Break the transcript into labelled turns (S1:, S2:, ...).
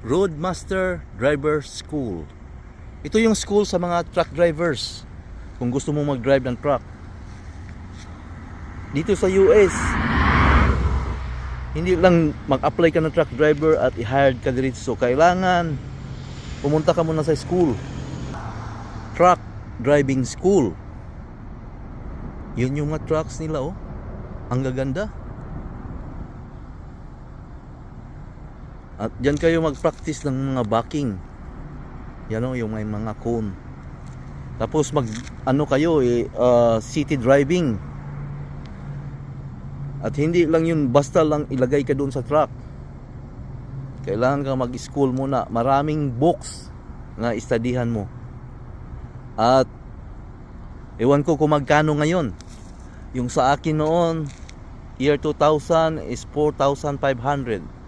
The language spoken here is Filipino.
S1: Roadmaster Driver School. Ito yung school sa mga truck drivers. Kung gusto mo mag-drive ng truck. Dito sa US, hindi lang mag-apply ka ng truck driver at i-hired ka diretso. Kailangan pumunta ka muna sa school. Truck driving school. Yun yung mga trucks nila, oh. Ang gaganda. At dyan kayo mag-practice ng mga backing. Yan, oh, yung may mga cone. Tapos kayo, city driving. At hindi lang yun basta lang ilagay ka doon sa truck. Kailangan ka mag-school muna. Maraming books na istadihan mo. At ewan ko kung magkano ngayon. Yung sa akin noon, year 2000 is 4,500.